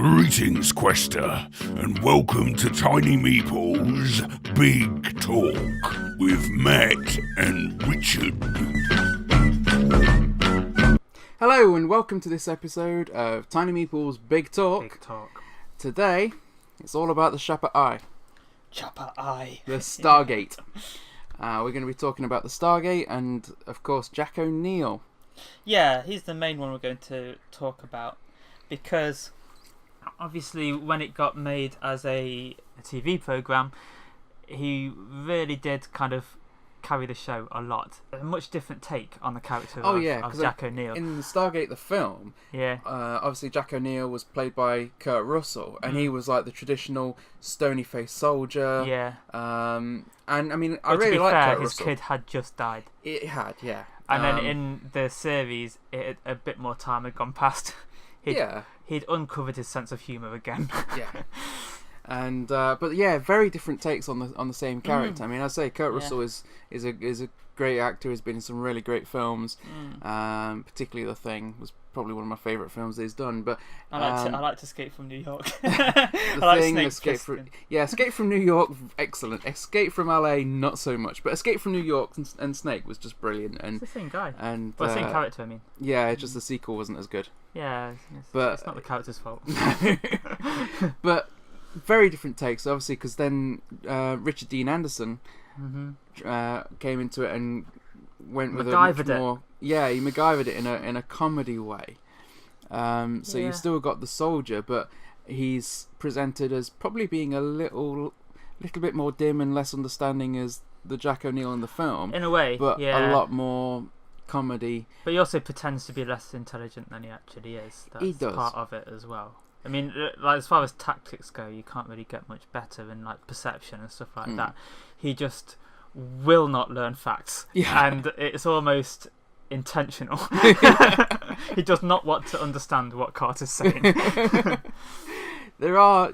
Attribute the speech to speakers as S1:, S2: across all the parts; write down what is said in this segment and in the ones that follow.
S1: Greetings, Quester, and welcome to Tiny Meeples' Big Talk with Matt and Richard.
S2: Hello, and welcome to this episode of Tiny Meeples' Big Talk.
S3: Big Talk.
S2: Today, it's all about the Shapper Eye.
S3: Chopper Eye.
S2: The Stargate. We're going to be talking about the Stargate and, of course, Jack O'Neill.
S3: Yeah, he's the main one we're going to talk about because obviously when it got made as a TV programme, he really did kind of carry the show a lot. A much different take on the character of Jack O'Neill.
S2: In the Stargate, the film, obviously Jack O'Neill was played by Kurt Russell, and he was like the traditional stony-faced soldier.
S3: Yeah.
S2: And I mean,
S3: I
S2: really like Kurt Russell.
S3: His kid had just died.
S2: It had, yeah.
S3: And then in the series, a bit more time had gone past. He'd uncovered his sense of humour again.
S2: Yeah. And but yeah, very different takes on the same character. I mean, I say Kurt Russell is a great actor. He's been in some really great films. Particularly The Thing was probably one of my favourite films that he's done. But
S3: I liked Escape from New York.
S2: Escape from New York, excellent. Escape from LA, not so much. But Escape from New York and Snake was just brilliant. And
S3: it's the same guy.
S2: And
S3: the same character, I mean.
S2: Yeah, just the sequel wasn't as good.
S3: Yeah,
S2: but
S3: it's not the character's fault.
S2: But very different takes, obviously, because then Richard Dean Anderson came into it and went with a much more. Yeah, he MacGyvered it in a comedy way. So you've still got the soldier, but he's presented as probably being a little bit more dim and less understanding as the Jack O'Neill in the film.
S3: In a way,
S2: but a lot more comedy.
S3: But he also pretends to be less intelligent than he actually is. That's
S2: he does.
S3: Part of it as well. I mean, like as far as tactics go, you can't really get much better in like perception and stuff like that. He just will not learn facts, and it's almost intentional. He does not want to understand what Carter's saying.
S2: There are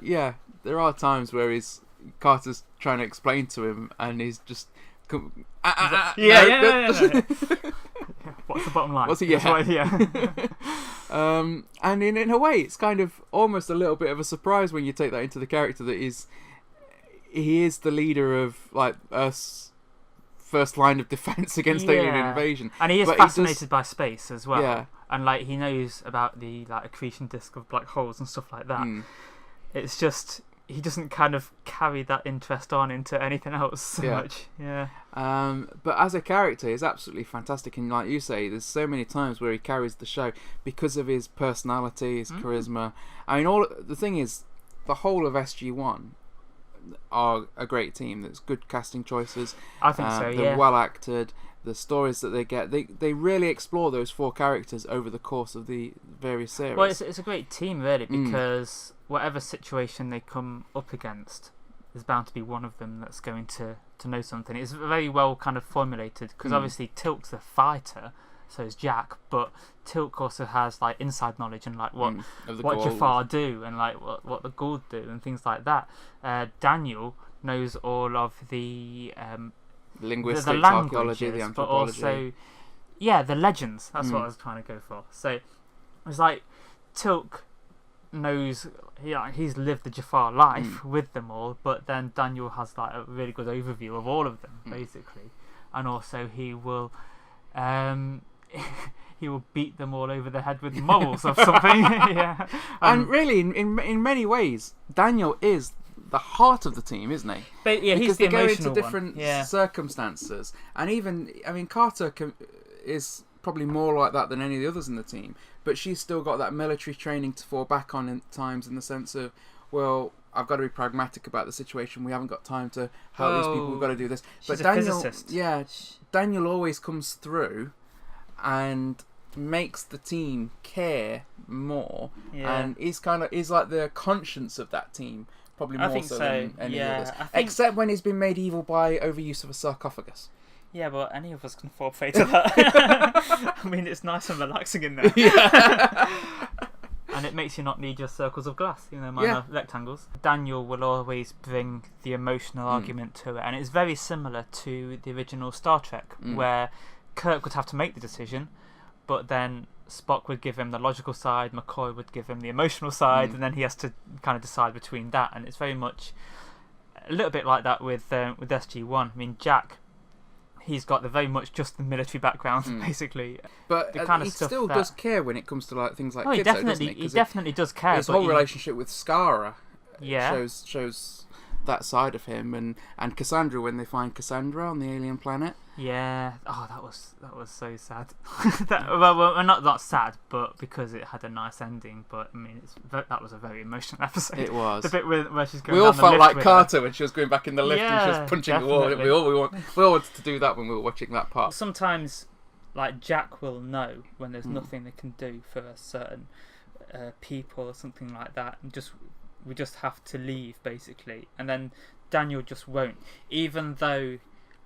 S2: times where Carter's trying to explain to him, and he's just. What's
S3: the bottom line?
S2: What's it? And in a way, it's kind of almost a little bit of a surprise when you take that into the character that he is the leader of like Earth's first line of defense against alien invasion,
S3: and he is fascinated by space as well. Yeah. And like he knows about the like accretion disk of black holes and stuff like that. It's just. He doesn't kind of carry that interest on into anything else so much. Yeah.
S2: But as a character, he's absolutely fantastic. And like you say, there's so many times where he carries the show because of his personality, his charisma. I mean, the thing is, the whole of SG-1 are a great team. There's good casting choices.
S3: I think so,
S2: They're well acted. The stories that they get, they really explore those four characters over the course of the various series.
S3: Well, it's a great team, really, because whatever situation they come up against, there's bound to be one of them that's going to know something. It's very well kind of formulated, because obviously teal'c's the fighter, so is Jack, but teal'c also has like inside knowledge and like what Jafar do and like what the Goa'uld do and things like that. Daniel knows all of the
S2: linguistics,
S3: the
S2: archaeology, the anthropology,
S3: but also the legends. That's what I was trying to go for. So it's like teal'c knows he's lived the Jafar life with them all, but then Daniel has like a really good overview of all of them basically, and also he will beat them all over the head with morals or something.
S2: And really in many ways Daniel is the heart of the team, isn't he?
S3: But
S2: because
S3: they
S2: go into different circumstances, and even Carter is probably more like that than any of the others in the team, but she's still got that military training to fall back on at times, in the sense of, well, I've got to be pragmatic about the situation. We haven't got time to help these people. We've got to do this.
S3: She's a physicist.
S2: Daniel always comes through and makes the team care more, and he's like the conscience of that team. Probably more so than any others. Except when he's been made evil by overuse of a sarcophagus.
S3: Yeah, but any of us can fall prey to that. I mean, it's nice and relaxing in there. And it makes you not need your circles of glass, mine are rectangles. Daniel will always bring the emotional argument to it, and it's very similar to the original Star Trek, where Kirk would have to make the decision, but then Spock would give him the logical side, McCoy would give him the emotional side, and then he has to kind of decide between that. And it's very much a little bit like that with SG-1. I mean, Jack, he's got very much just the military background, basically.
S2: But
S3: the kind of
S2: he
S3: stuff
S2: still does care when it comes to like things like
S3: he
S2: kids,
S3: definitely,
S2: doesn't he?
S3: He definitely does care.
S2: His whole relationship with Skara shows that side of him, and Cassandra, when they find Cassandra on the alien planet.
S3: Yeah. Oh, that was so sad. well, not sad, but because it had a nice ending. But I mean, that was a very emotional episode.
S2: It was.
S3: The bit where she's going.
S2: We all
S3: down the
S2: felt
S3: lift
S2: like
S3: with
S2: Carter
S3: her.
S2: when she was going back in the lift and she was punching
S3: definitely.
S2: the wall. We all wanted to do that when we were watching that part.
S3: Sometimes, like, Jack will know when there's nothing they can do for a certain people or something like that, and we just have to leave, basically. And then Daniel just won't, even though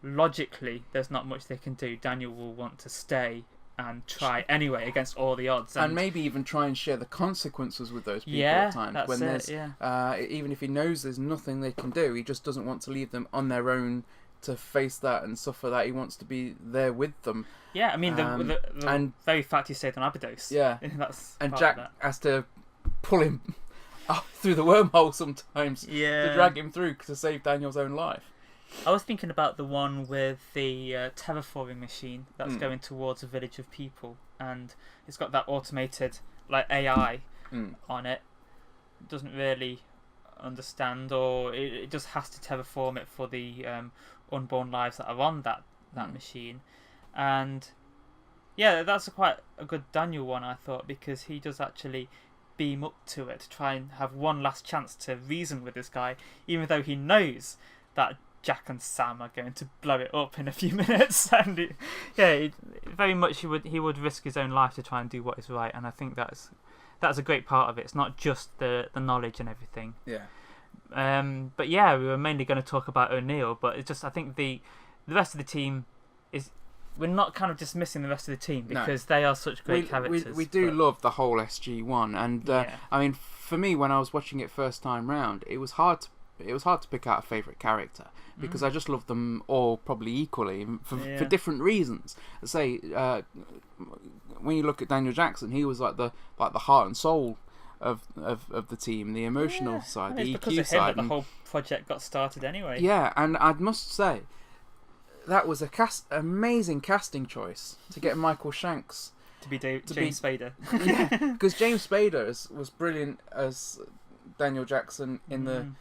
S3: logically there's not much they can do. Daniel will want to stay and try anyway against all the odds,
S2: and maybe even try and share the consequences with those people
S3: yeah,
S2: at times.
S3: That's
S2: when
S3: it,
S2: there's even if he knows there's nothing they can do, he just doesn't want to leave them on their own to face that and suffer that. He wants to be there with them.
S3: Yeah, I mean, the very fact he stayed on Abydos.
S2: Yeah,
S3: that's
S2: and Jack has to pull him up through the wormhole sometimes to drag him through to save Daniel's own life.
S3: I was thinking about the one with the terraforming machine that's going towards a village of people, and it's got that automated like AI on it. It doesn't really understand, or it just has to terraform it for the unborn lives that are on that machine. And yeah, that's quite a good Daniel one, I thought, because he does actually beam up to it to try and have one last chance to reason with this guy, even though he knows that Jack and Sam are going to blow it up in a few minutes. And very much he would risk his own life to try and do what is right. And I think that's a great part of it. It's not just the knowledge and everything.
S2: Yeah.
S3: But yeah, we were mainly going to talk about O'Neill, but it's just, I think the rest of the team is, we're not kind of dismissing the rest of the team because they are such great characters.
S2: We do love the whole SG-1, and I mean, for me, when I was watching it first time round, it was hard to pick out a favourite character because I just loved them all probably equally for different reasons. Say, when you look at Daniel Jackson, he was like the heart and soul of the team, the emotional side, the EQ
S3: because of him
S2: side.
S3: That the whole project got started anyway.
S2: Yeah, and I must say, that was amazing casting choice to get Michael Shanks
S3: to be James Spader.
S2: Yeah, because James Spader was brilliant as Daniel Jackson in the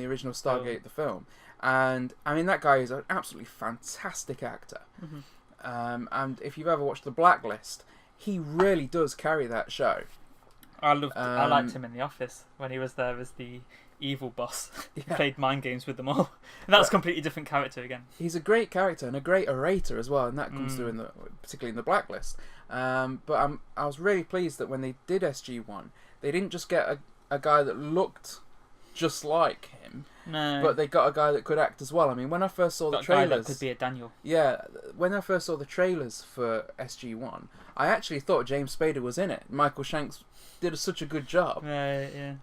S2: original Stargate the film, and I mean that guy is an absolutely fantastic actor. And if you've ever watched The Blacklist, he really does carry that show.
S3: I liked him in The Office when he was there as the evil boss. He played mind games with them all. And that's a completely different character again. He's
S2: a great character and a great orator as well, and that comes through particularly in The Blacklist. But I was really pleased that when they did SG-1, they didn't just get a guy that looked just like him, but they got a guy that could act as well. I mean, when I first saw the trailers,
S3: a guy that could be a Daniel.
S2: Yeah, when I first saw the trailers for SG-1, I actually thought James Spader was in it. Michael Shanks did such a good job.
S3: Yeah.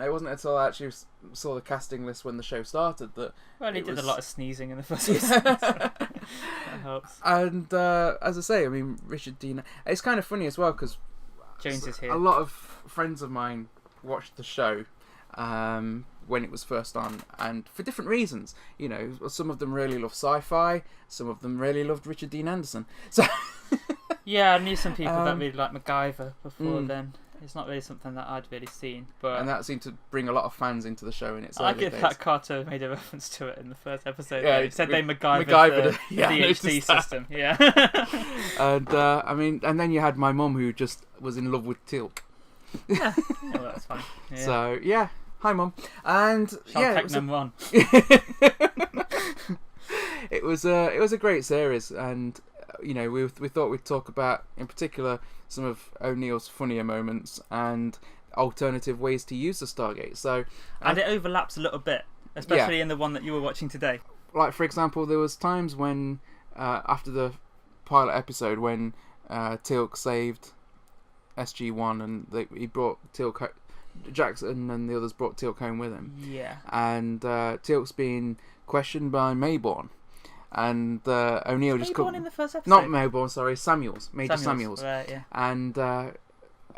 S2: It wasn't until I actually saw the casting list when the show started that.
S3: Well, he did a lot of sneezing in the first season. That helps.
S2: And as I say, I mean, Richard Dean. It's kind of funny as well because
S3: Jones is here.
S2: A lot of friends of mine watched the show when it was first on, and for different reasons. You know, some of them really love sci-fi, some of them really loved Richard Dean Anderson. So
S3: yeah, I knew some people that really liked MacGyver before then. It's not really something that I'd really seen,
S2: and that seemed to bring a lot of fans into the show in its early days.
S3: that Carter made a reference to it in the first episode.
S2: Yeah,
S3: he said they MacGyvered the DHC system. Yeah,
S2: and I mean, and then you had my mum who just was in love with teal'c.
S3: Yeah, well, that's fine. Yeah.
S2: So yeah, hi mum, and
S3: it was one.
S2: It was a great series, and you know, we thought we'd talk about in particular some of O'Neill's funnier moments and alternative ways to use the Stargate. So,
S3: and it overlaps a little bit, especially in the one that you were watching today.
S2: Like for example, there was times when after the pilot episode when teal'c saved SG-1 and he brought teal'c. Jackson and the others brought teal'c home with him.
S3: Yeah.
S2: And teal'c's being questioned by Mayborn. and O'Neill just
S3: Mayborn in the first episode?
S2: Not Mayborn, sorry, Samuels, Major Samuels.
S3: Right, yeah.
S2: And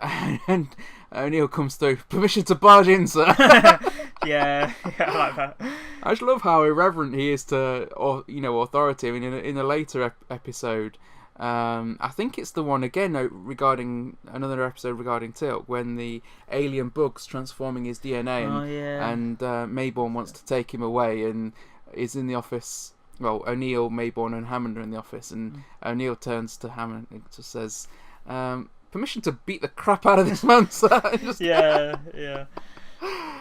S2: and O'Neill comes through. Permission to barge in, sir.
S3: yeah, I like that.
S2: I just love how irreverent he is to, authority. I mean, in a later episode, I think it's the one again regarding another episode regarding Teal'c, when the alien bug's transforming his DNA, and Mayborn wants to take him away, and is in the office. Well, O'Neill, Mayborn, and Hammond are in the office, and O'Neill turns to Hammond and just says, "Permission to beat the crap out of this man, sir."
S3: Yeah.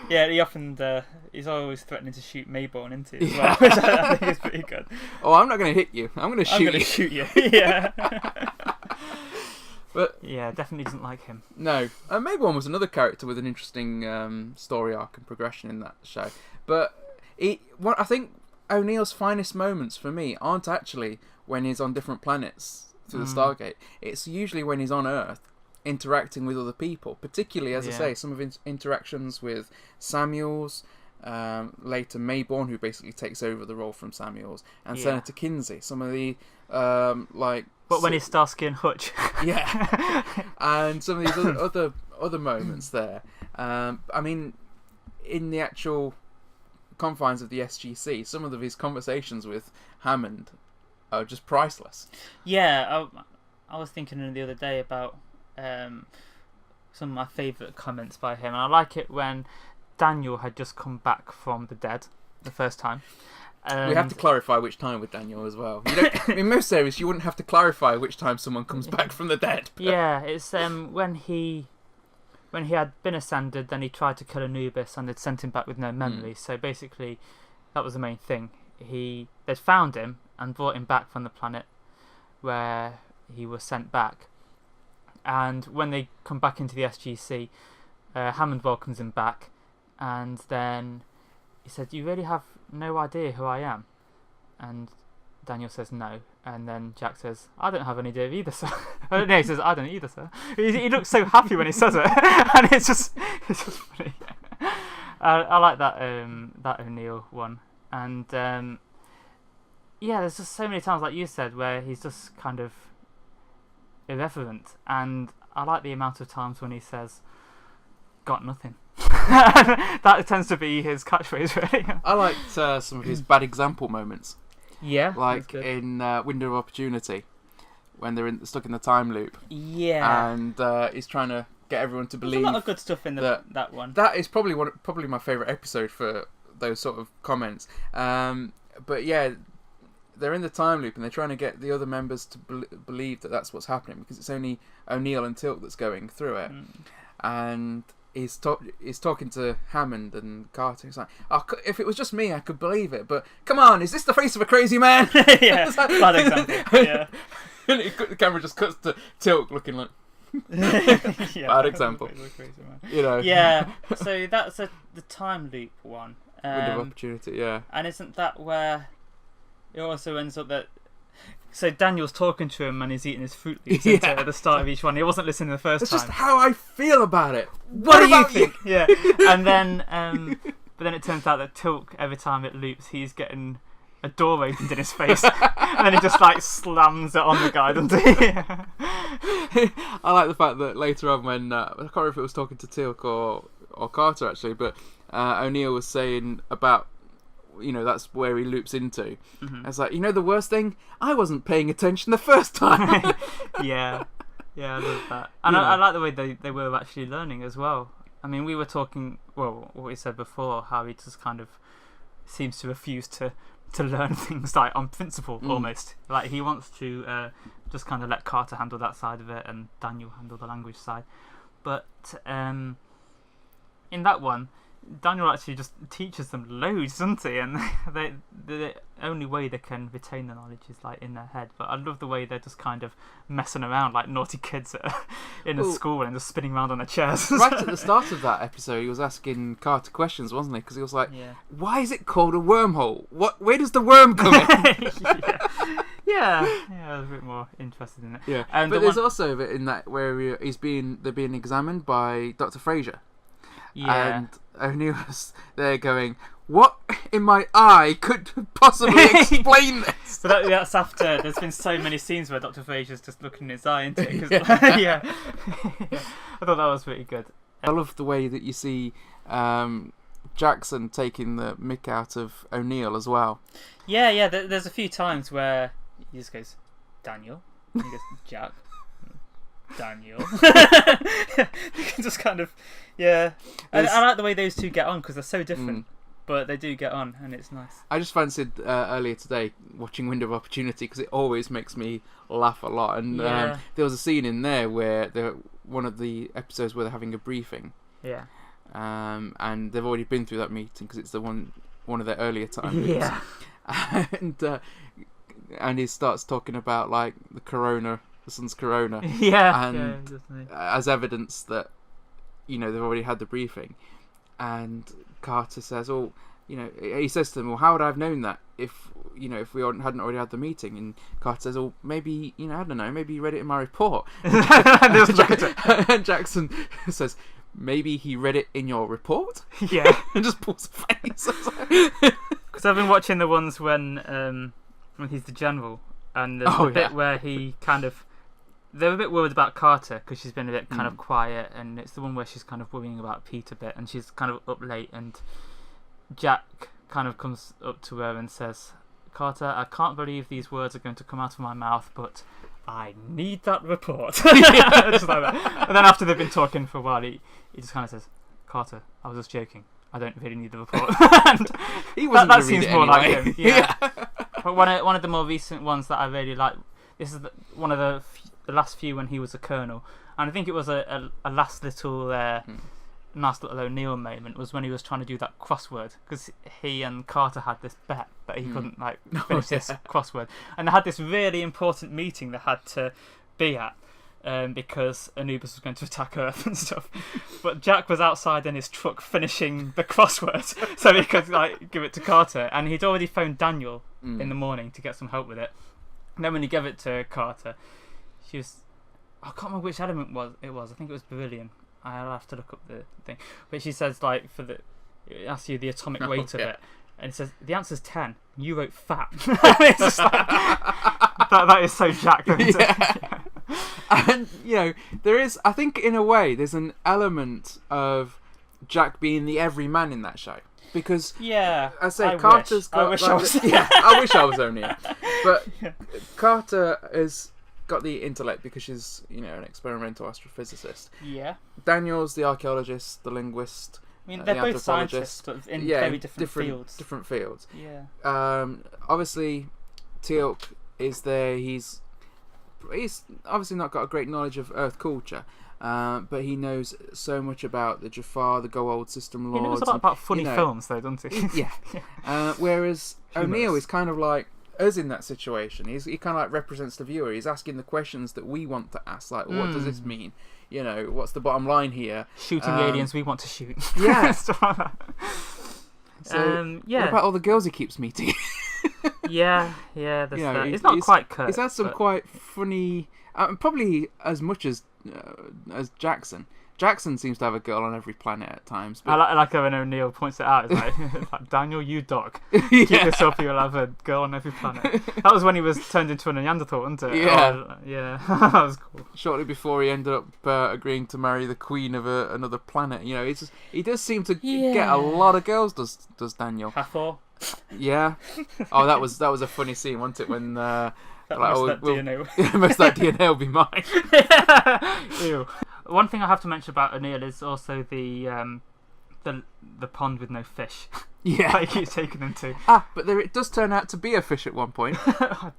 S3: He often he's always threatening to shoot Mayborn into as well, which I think is pretty good.
S2: Oh, I'm not going to hit you. I'm going to shoot
S3: you. Yeah.
S2: But
S3: yeah, definitely doesn't like him.
S2: No, Mayborn was another character with an interesting story arc and progression in that show. But I think O'Neill's finest moments for me aren't actually when he's on different planets through the Stargate. It's usually when he's on Earth, interacting with other people, particularly, as I say, some of his interactions with Samuels, later Mayborn, who basically takes over the role from Samuels, and Senator Kinsey. Some of the
S3: But when he's Starsky and Hutch.
S2: Yeah. And some of these other moments there. I mean, in the actual confines of the SGC, some of his conversations with Hammond are just priceless.
S3: Yeah, I was thinking the other day about some of my favourite comments by him, and I like it when Daniel had just come back from the dead the first time.
S2: We have to clarify which time with Daniel as well. In most series, you wouldn't have to clarify which time someone comes back from the dead. But... Yeah,
S3: it's when he had been ascended, then he tried to kill Anubis, and they'd sent him back with no memory. So basically, that was the main thing. They'd found him and brought him back from the planet where he was sent back. And when they come back into the SGC, Hammond welcomes him back, and then he said, "You really have no idea who I am?" And Daniel says no, and then Jack says, "I don't have any idea either, sir." No, he says, "I don't either, sir." He looks so happy when he says it, and it's just funny. I like that O'Neill one, and there's just so many times, like you said, where he's just kind of irreverent, and I like the amount of times when he says, "Got nothing." That tends to be his catchphrase, really.
S2: I liked some of his bad example moments.
S3: Yeah,
S2: like in Window of Opportunity, when they're stuck in the time loop.
S3: Yeah,
S2: and he's trying to get everyone to believe.
S3: There's a lot of good stuff in that one.
S2: That is probably my favourite episode for those sort of comments. But yeah, they're in the time loop and they're trying to get the other members to believe that that's what's happening, because it's only O'Neill and Teal'c that's going through it. And he's talking to Hammond and Carter. He's like, if it was just me, I could believe it. But come on, is this the face of a crazy man?
S3: Yeah, bad example. Yeah.
S2: And the camera just cuts to Teal'c looking like... bad example. You know.
S3: Yeah, so that's the time loop one.
S2: Window of Opportunity, yeah.
S3: And isn't that where it also ends up that... So Daniel's talking to him and he's eating his Fruit Loops at the start of each one. He wasn't listening the first time.
S2: That's just how I feel about it.
S3: What do you think? Yeah. And then, but then it turns out that Teal'c, every time it loops, he's getting a door opened in his face, and then he just like slams it on the guy, doesn't he?
S2: I like the fact that later on, when I can't remember if it was talking to Teal'c or Carter actually, but O'Neill was saying about, that's where he loops into. I was like, the worst thing? I wasn't paying attention the first time.
S3: Yeah, I love that. And I like the way they were actually learning as well. I mean, we were talking, what we said before, how he just kind of seems to refuse to learn things like on principle, almost. Like he wants to just kind of let Carter handle that side of it and Daniel handle the language side. But in that one, Daniel actually just teaches them loads, doesn't he? And the only way they can retain the knowledge is like in their head. But I love the way they're just kind of messing around like naughty kids in a school and just spinning around on their chairs.
S2: Right at the start of that episode, he was asking Carter questions, wasn't he? Because he was like, "Why is it called a wormhole? Where does the worm come in?"
S3: Yeah, I was a bit more interested in it.
S2: Yeah, but there's also a bit in that where they're being examined by Dr. Frasier.
S3: Yeah.
S2: And O'Neill's there going, what in my eye could possibly explain this?
S3: But that's after there's been so many scenes where Dr. Frazier's just looking in his eye into it. Yeah. I thought that was pretty good.
S2: I love the way that you see Jackson taking the mick out of O'Neill as well.
S3: Yeah. There's a few times where he just goes, Daniel. And he goes, Jack. Daniel. Just kind of, yeah. I like the way those two get on because they're so different. But they do get on, and it's nice.
S2: I just fancied earlier today watching Window of Opportunity because it always makes me laugh a lot. And there was a scene in there where one of the episodes where they're having a briefing.
S3: Yeah.
S2: And they've already been through that meeting because it's the one of their earlier times.
S3: Yeah.
S2: And he starts talking about like the son's corona.
S3: Yeah.
S2: And as evidence that they've already had the briefing. And Carter says, "Oh, he says to them, well, how would I have known that if we hadn't already had the meeting?" And Carter says, "Oh, maybe I don't know, maybe you read it in my report." And Jackson says, "Maybe he read it in your report."
S3: Yeah,
S2: and just pulls a face.
S3: Because I've been watching the ones when he's the general, and there's a bit where he kind of. They're a bit worried about Carter because she's been a bit kind of quiet, and it's the one where she's kind of worrying about Pete a bit, and she's kind of up late, and Jack kind of comes up to her and says, "Carter, I can't believe these words are going to come out of my mouth, but I need that report." Just like that. And then after they've been talking for a while, he just kind of says, "Carter, I was just joking. I don't really need the report." And
S2: he wasn't
S3: that seems more
S2: anyway.
S3: like him. Yeah. But one of the more recent ones that I really like, this is one of the last few when he was a colonel, and I think it was a last little nice little O'Neill moment, was when he was trying to do that crossword, because he and Carter had this bet that he couldn't finish this crossword, and they had this really important meeting they had to be at because Anubis was going to attack Earth and stuff, but Jack was outside in his truck finishing the crossword so he could give it to Carter, and he'd already phoned Daniel in the morning to get some help with it, and then when he gave it to Carter, she was, I can't remember which element it was. I think it was beryllium. I'll have to look up the thing. But she says it asks you the atomic weight of it, and it says the answer's 10. You wrote fat. It's just that is so Jack.
S2: Yeah. And there is, I think in a way, there's an element of Jack being the everyman in that show. Because Carter's got.
S3: I wish
S2: I was O'Neill. But Carter has got the intellect because she's an experimental astrophysicist.
S3: Yeah.
S2: Daniel's the archaeologist, the linguist.
S3: I mean, they're
S2: the
S3: both scientists, but in very different fields.
S2: Different fields.
S3: Yeah.
S2: Obviously, teal'c is there. He's obviously not got a great knowledge of Earth culture. But he knows so much about the Jafar, the Goa'uld system lords.
S3: He knows a lot about funny films, though, doesn't he?
S2: Yeah. Whereas O'Neill is kind of like us in that situation. He kind of like represents the viewer. He's asking the questions that we want to ask, like, what does this mean? What's the bottom line here?
S3: Shooting the aliens we want to shoot.
S2: Yeah.
S3: Stuff like that.
S2: So, what about all the girls he keeps meeting?
S3: Yeah. It's not quite Kurt.
S2: He's had some quite funny, probably as much as Jackson. Jackson seems to have a girl on every planet at times. But
S3: I like how when O'Neill points it out. It's like Daniel, you dog. Keep this up, you'll have a girl on every planet. That was when he was turned into a Neanderthal, wasn't it?
S2: Yeah.
S3: Yeah. That was cool.
S2: Shortly before he ended up agreeing to marry the queen of another planet. He does seem to get a lot of girls. Does Daniel?
S3: Hathor.
S2: Yeah. Oh, that was a funny scene, wasn't it? When
S3: that DNA.
S2: Most of that DNA will be mine.
S3: Ew. One thing I have to mention about O'Neill is also the pond with no fish.
S2: Yeah.
S3: That he keeps taking them to.
S2: But it does turn out to be a fish at one point.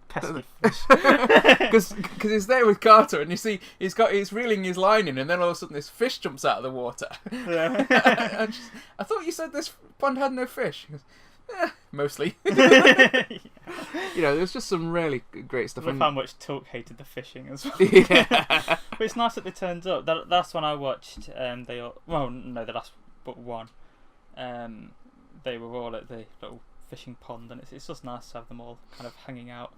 S3: Pesky fish.
S2: Because he's there with Carter, and you see he's reeling his line in, and then all of a sudden this fish jumps out of the water. Yeah. I thought you said this pond had no fish. He goes, mostly. There's just some really great stuff.
S3: I found how much teal'c hated the fishing as well.
S2: Yeah.
S3: But it's nice that they turned up. The last one I watched, the last but one, they were all at the little fishing pond, and it's just nice to have them all kind of hanging out,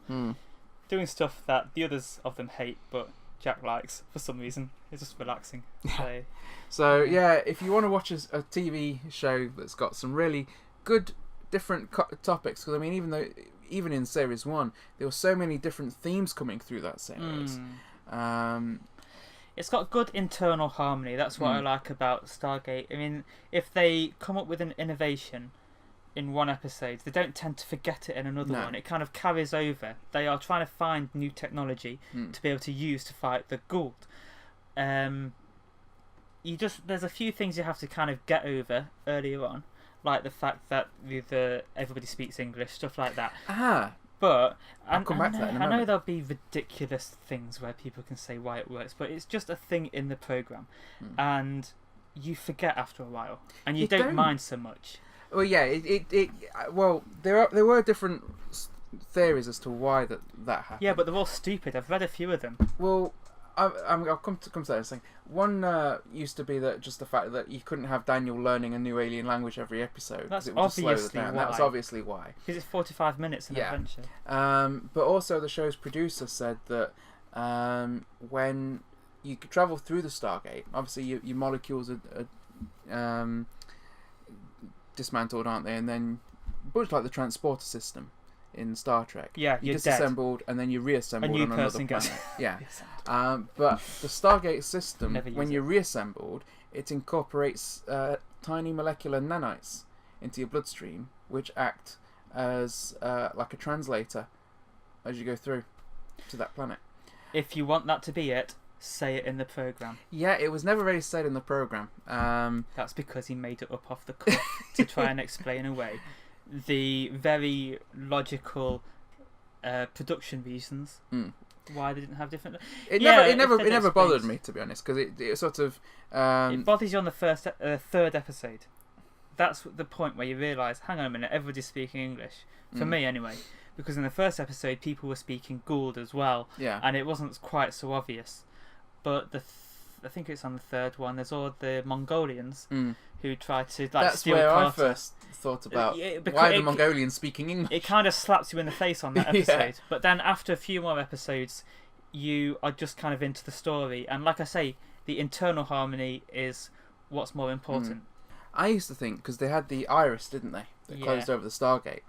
S3: doing stuff that the others of them hate, but Jack likes for some reason. It's just relaxing.
S2: So if you want to watch a TV show that's got some really good different topics. Because I mean, even in series 1, there were so many different themes coming through that series.
S3: It's got good internal harmony. That's what I like about Stargate. I mean, if they come up with an innovation in one episode, they don't tend to forget it in another one. It kind of carries over. They are trying to find new technology to be able to use to fight the Goa'uld. There's a few things you have to kind of get over earlier on, like the fact that everybody speaks English, stuff like that. But
S2: I'll come back to that in a moment.
S3: I know there'll be ridiculous things where people can say why it works, but it's just a thing in the program, and you forget after a while, and you don't mind so much.
S2: Well, yeah, well, there were different theories as to why that happened.
S3: Yeah, but they're all stupid. I've read a few of them.
S2: Well, I'll come to that in a second. One used to be that just the fact that you couldn't have Daniel learning a new alien language every episode.
S3: That's
S2: it would just slow
S3: obviously
S2: it down.
S3: why.
S2: That's obviously why.
S3: Because it's 45 minutes an adventure.
S2: But also the show's producer said that when you could travel through the Stargate, obviously your molecules are dismantled, aren't they? And then, much like the transporter system in Star Trek,
S3: you're
S2: disassembled and then you're reassembled on another planet. Yeah. But the Stargate system, when you're reassembled, it incorporates tiny molecular nanites into your bloodstream, which act as like a translator as you go through to that planet.
S3: If you want that to be it, say it in the program.
S2: Yeah, it was never really said in the program.
S3: That's because he made it up off the cuff to try and explain away the very logical production reasons why they didn't have different.
S2: It never bothered me, to be honest, because it sort of
S3: it bothers you on the third episode. That's the point where you realise, hang on a minute, everybody's speaking English. For me, anyway. Because in the first episode, people were speaking Goa'uld as well, and it wasn't quite so obvious. But I think it's on the third one. There's all the Mongolians who try to steal
S2: where
S3: Carter.
S2: I first thought about why the Mongolians speaking English.
S3: It kind of slaps you in the face on that episode. But then after a few more episodes, you are just kind of into the story. And like I say, the internal harmony is what's more important.
S2: I used to think, because they had the iris, didn't they? That closed over the Stargate.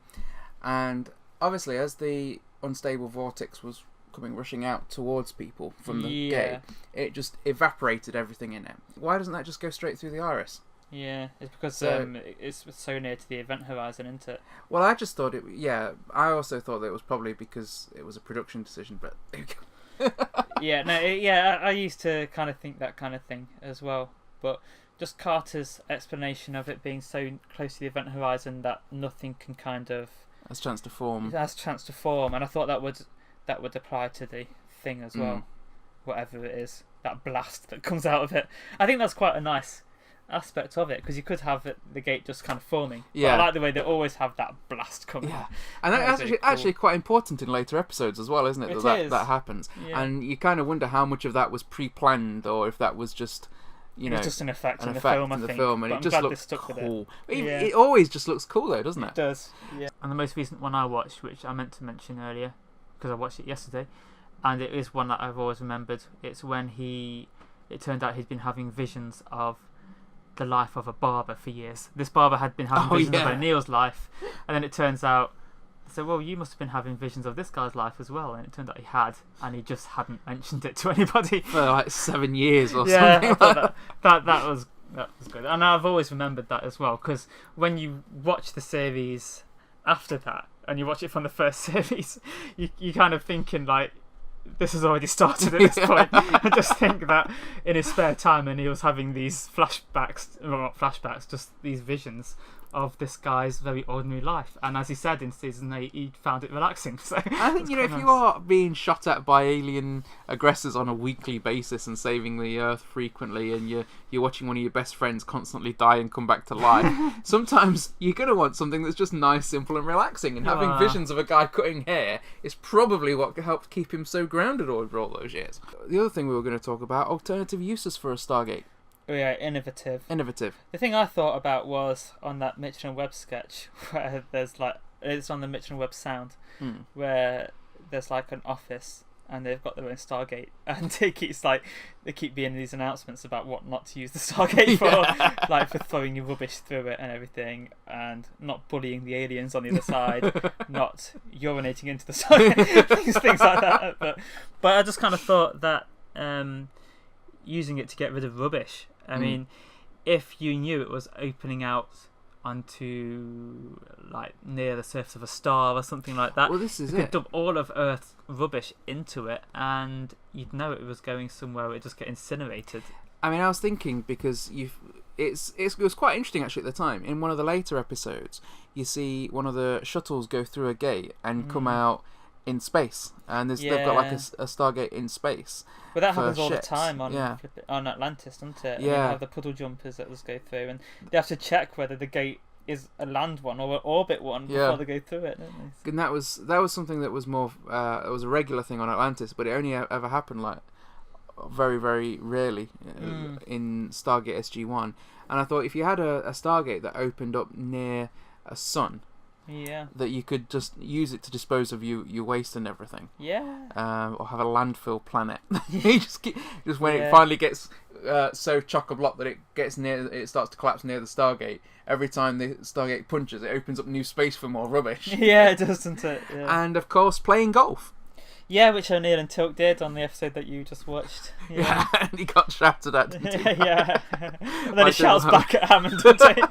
S2: And obviously, as the unstable vortex was rushing out towards people from the gate, it just evaporated everything in it. Why doesn't that just go straight through the iris?
S3: Yeah, it's because it's so near to the event horizon, isn't it?
S2: Well, I just thought I also thought that it was probably because it was a production decision, but there you go.
S3: I used to kind of think that kind of thing as well, but just Carter's explanation of it being so close to the event horizon that nothing can kind of
S2: has a chance to form.
S3: It has a chance to form, and I thought that would apply to the thing as well, whatever it is, that blast that comes out of it. I think that's quite a nice aspect of it, because you could have the gate just kind of forming.
S2: Yeah,
S3: but I like the way they always have that blast coming.
S2: Yeah, and that's actually quite important in later episodes as well, isn't it? That happens, and you kind of wonder how much of that was pre-planned or if that was just.
S3: It's just an effect in the film, I think.
S2: And
S3: but
S2: it just looks cool. It always just looks cool, though, doesn't it?
S3: It does. Yeah. And the most recent one I watched, which I meant to mention earlier, because I watched it yesterday, and it is one that I've always remembered. It's when it turned out he'd been having visions of the life of a barber for years. This barber had been having visions of O'Neill's life, and then it turns out, so, well, you must have been having visions of this guy's life as well. And it turned out he had, and he just hadn't mentioned it to anybody.
S2: For like 7 years or something.
S3: Yeah, that was good. And I've always remembered that as well, because when you watch the series after that, and you watch it from the first series, you kind of thinking, like, this has already started at this point. I just think that in his spare time, and he was having these not flashbacks, just these visions of this guy's very ordinary life, and as he said in season 8, he found it relaxing. So
S2: I think if you are being shot at by alien aggressors on a weekly basis and saving the Earth frequently, and you're watching one of your best friends constantly die and come back to life, sometimes you're gonna want something that's just nice, simple, and relaxing. And having visions of a guy cutting hair is probably what helped keep him so grounded over all those years. The other thing we were going to talk about: alternative uses for a Stargate.
S3: Oh yeah, innovative. The thing I thought about was on that Mitchell and Webb sketch, where there's it's on the Mitchell and Webb sound, where there's like an office, and they've got their own Stargate, and they keep being these announcements about what not to use the Stargate for, like for throwing your rubbish through it and everything, and not bullying the aliens on the other side, not urinating into the Stargate, things like that. But I just kind of thought that using it to get rid of rubbish. I mean, if you knew it was opening out onto like near the surface of a star or something like that,
S2: well, this is
S3: you could dump all of Earth's rubbish into it, and you'd know it was going somewhere where it just get incinerated.
S2: I mean, I was thinking because it was quite interesting actually at the time. In one of the later episodes, you see one of the shuttles go through a gate and come out in space, and they've got like a Stargate in space.
S3: But that happens all
S2: ships.
S3: the time on Atlantis, doesn't it? Yeah. You have the puddle jumpers that just go through, and they have to check whether the gate is a land one or an orbit one before they go through it, don't they?
S2: And that was something that was more it was a regular thing on Atlantis, but it only ever happened like very, very rarely in Stargate SG-1. And I thought if you had a Stargate that opened up near a sun, that you could just use it to dispose of your waste and everything. Or have a landfill planet. You just when it finally gets so chock-a-block that it starts to collapse near the Stargate. Every time the Stargate punches, it opens up new space for more rubbish.
S3: Yeah, it does, doesn't it? Yeah.
S2: And of course, playing golf.
S3: Yeah, which O'Neill and teal'c did on the episode that you just watched. Yeah,
S2: and he got shouted at. Didn't he?
S3: Yeah. And then he shouts back at Hammond, doesn't he?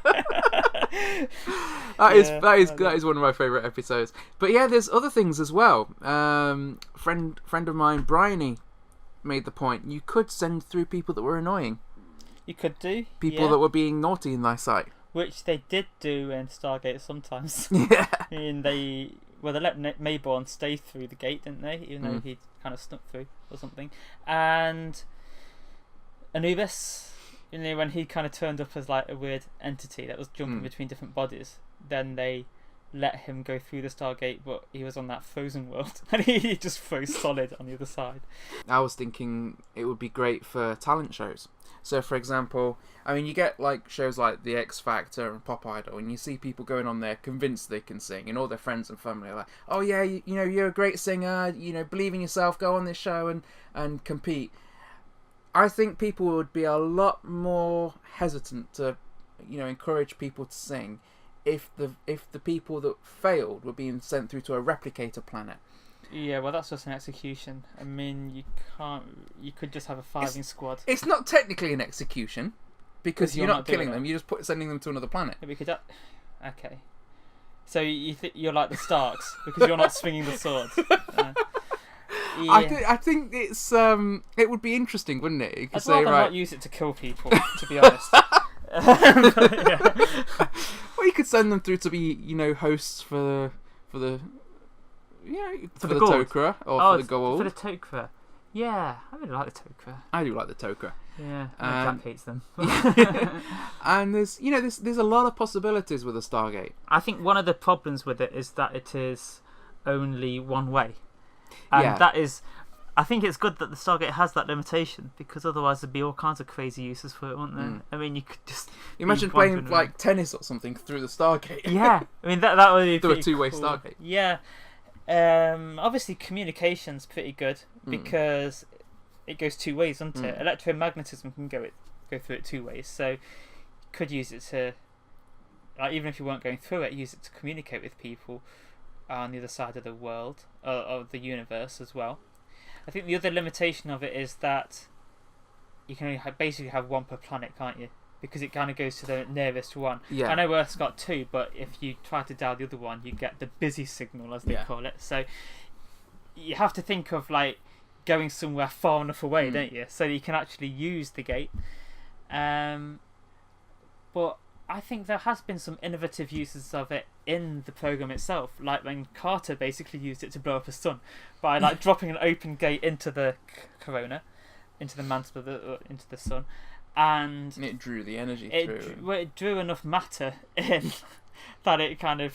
S2: That is one of my favourite episodes. But yeah, there's other things as well. Friend of mine, Bryony, made the point you could send through people that were annoying.
S3: You could do.
S2: People that were being naughty in thy sight.
S3: Which they did do in Stargate sometimes.
S2: Yeah.
S3: I mean, they let Mayborn stay through the gate, didn't they? Even though he'd kind of snuck through or something. And Anubis, when he kind of turned up as like a weird entity that was jumping between different bodies, then they let him go through the Stargate, but he was on that frozen world and he just froze solid on the other side.
S2: I was thinking it would be great for talent shows. So, for example, I mean, you get like shows like The X Factor and Pop Idol, and you see people going on there convinced they can sing, and all their friends and family are like, "Oh yeah, you know, you're a great singer. You know, believe in yourself. Go on this show and compete." I think people would be a lot more hesitant to, encourage people to sing if the people that failed were being sent through to a replicator planet.
S3: Yeah, well, that's just an execution. I mean, you could just have a firing squad.
S2: It's not technically an execution because you're not killing them. You're just sending them to another planet.
S3: Yeah, we could. Okay. So you're like the Starks because you're not swinging the sword.
S2: I think it's it would be interesting, wouldn't it?
S3: I'd rather not use it to kill people, to be honest.
S2: Well, you could send them through to be, hosts for the Tok'ra or for the Goa'uld.
S3: For the Tok'ra. Yeah, I really like the Tok'ra.
S2: I do like the Tok'ra.
S3: Yeah, Jack hates them.
S2: And there's a lot of possibilities with a Stargate.
S3: I think one of the problems with it is that it is only one way. And that is, I think it's good that the Stargate has that limitation, because otherwise there'd be all kinds of crazy uses for it, wouldn't there? I mean, you could just
S2: imagine playing like tennis or something through the Stargate.
S3: Yeah, I mean that would be
S2: do a two-way
S3: cool.
S2: Stargate.
S3: Yeah, obviously communication's pretty good because it goes two ways, doesn't it? Electromagnetism can go through it two ways, so you could use it to, like, even if you weren't going through it, use it to communicate with people on the other side of the world, of the universe as well. I think the other limitation of it is that you can only basically have one per planet, can't you? Because it kind of goes to the nearest one.
S2: Yeah.
S3: I know Earth's got two, but if you try to dial the other one, you get the busy signal, as they call it. So you have to think of like going somewhere far enough away, don't you? So you can actually use the gate. But I think there has been some innovative uses of it in the program itself, like when Carter basically used it to blow up a sun by like dropping an open gate into the corona, into the mantle of into the sun, and
S2: it drew the energy through.
S3: It drew enough matter in that it kind of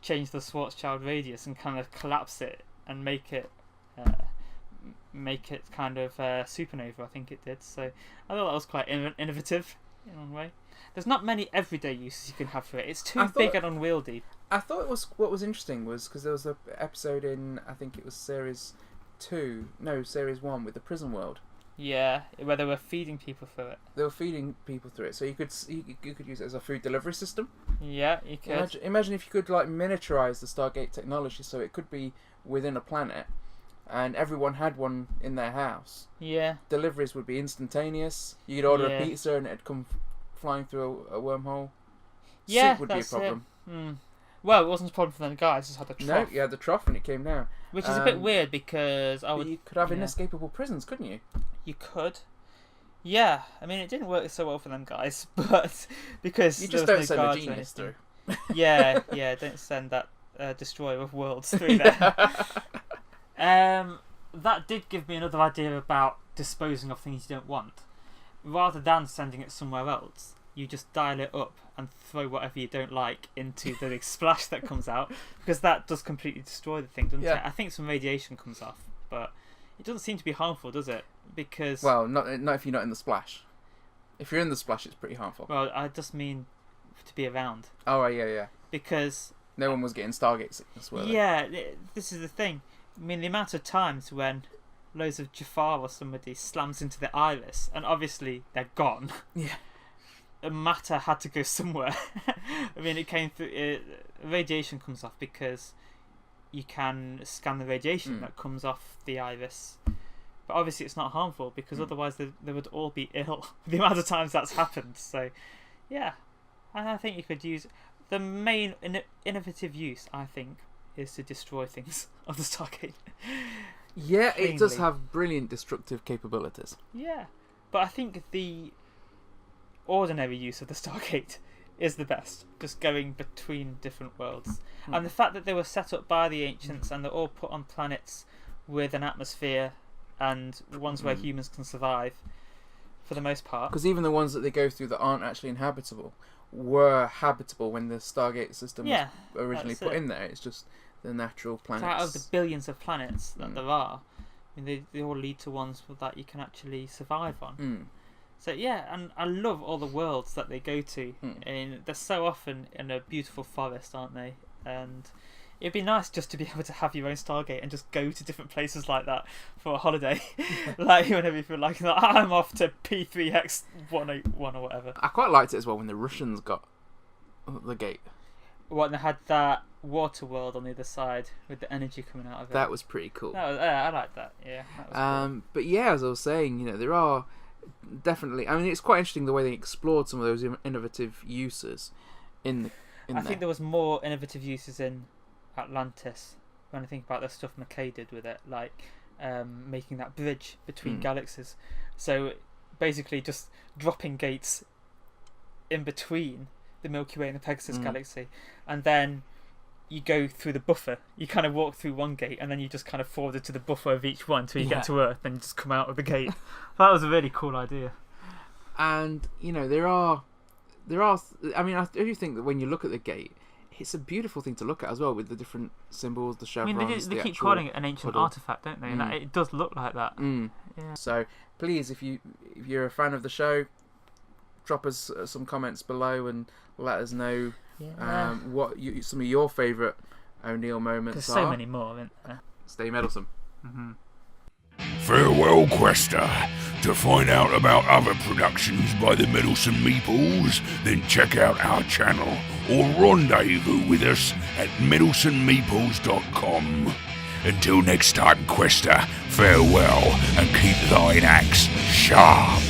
S3: changed the Schwarzschild radius and kind of collapse it and make it kind of supernova. I think it did. So I thought that was quite innovative in one way. There's not many everyday uses you can have for it. It's too big and unwieldy.
S2: I thought what was interesting was because there was an episode in, I think it was series Series 1 with the prison world.
S3: Yeah, where they were feeding people through it.
S2: They were feeding people through it, so you could use it as a food delivery system.
S3: Yeah, you could.
S2: Imagine if you could like miniaturize the Stargate technology, so it could be within a planet, and everyone had one in their house.
S3: Yeah.
S2: Deliveries would be instantaneous. You could order a pizza and it'd come flying through a wormhole.
S3: Yeah,
S2: Soup would be a problem.
S3: Well, it wasn't a problem for them guys. Just had the trough.
S2: No, you had the trough when it came down.
S3: Which is a bit weird because
S2: you could have inescapable prisons, couldn't you?
S3: You could. Yeah, I mean, it didn't work so well for them guys, but because
S2: you just don't send a genius through.
S3: Yeah, don't send that destroyer of worlds through there. That did give me another idea about disposing of things you don't want. Rather than sending it somewhere else, you just dial it up and throw whatever you don't like into the big splash that comes out, because that does completely destroy the thing, doesn't it? I think some radiation comes off, but it doesn't seem to be harmful, does it? Because
S2: not if you're not in the splash. If you're in the splash, it's pretty harmful.
S3: Well, I just mean to be around.
S2: Oh, right, yeah.
S3: Because
S2: no one was getting Stargate sickness, were they?
S3: Yeah, this is the thing. I mean, the amount of times when loads of Jafar or somebody slams into the iris, and obviously they're gone.
S2: Yeah.
S3: The matter had to go somewhere. I mean, it came through. Radiation comes off because you can scan the radiation that comes off the iris. But obviously, it's not harmful because otherwise they would all be ill. The amount of times that's happened. So, yeah, I think you could use the main innovative use. I think is to destroy things on the Stargate.
S2: Yeah, it does have brilliant destructive capabilities.
S3: Yeah, but I think the ordinary use of the Stargate is the best, just going between different worlds. And the fact that they were set up by the ancients and they're all put on planets with an atmosphere and ones where humans can survive for the most part.
S2: Because even the ones that they go through that aren't actually inhabitable were habitable when the Stargate system was originally put in there. It's just the natural planets.
S3: So out of the billions of planets that there are, I mean, they all lead to ones that you can actually survive on. So yeah, and I love all the worlds that they go to. And they're so often in a beautiful forest, aren't they? And it'd be nice just to be able to have your own Stargate and just go to different places like that for a holiday. Like whenever you feel like I'm off to P3X181 or whatever.
S2: I quite liked it as well when the Russians got the gate.
S3: What, and they had that water world on the other side with the energy coming out of it.
S2: That was pretty cool.
S3: I like that. Yeah. That was cool.
S2: But yeah, as I was saying, there are definitely. I mean, it's quite interesting the way they explored some of those innovative uses in
S3: I think there was more innovative uses in Atlantis when I think about the stuff McKay did with it, like making that bridge between galaxies. So basically, just dropping gates in between the Milky Way and the Pegasus galaxy, and then you go through the buffer. You kind of walk through one gate, and then you just kind of forward it to the buffer of each one until you get to Earth, and you just come out of the gate. That was a really cool idea.
S2: And there are. I mean, I do think that when you look at the gate, it's a beautiful thing to look at as well, with the different symbols, the chevrons.
S3: I mean, they keep calling it an ancient artifact, don't they? Like, it does look like that.
S2: Yeah. So please, if you're a fan of the show, drop us some comments below and let us know what some of your favourite O'Neill moments are.
S3: There's so many more, isn't there?
S2: Stay meddlesome.
S1: Farewell, Quester. To find out about other productions by the Meddlesome Meeples, then check out our channel or rendezvous with us at meddlesomemeeples.com. Until next time, Quester, farewell and keep thine axe sharp.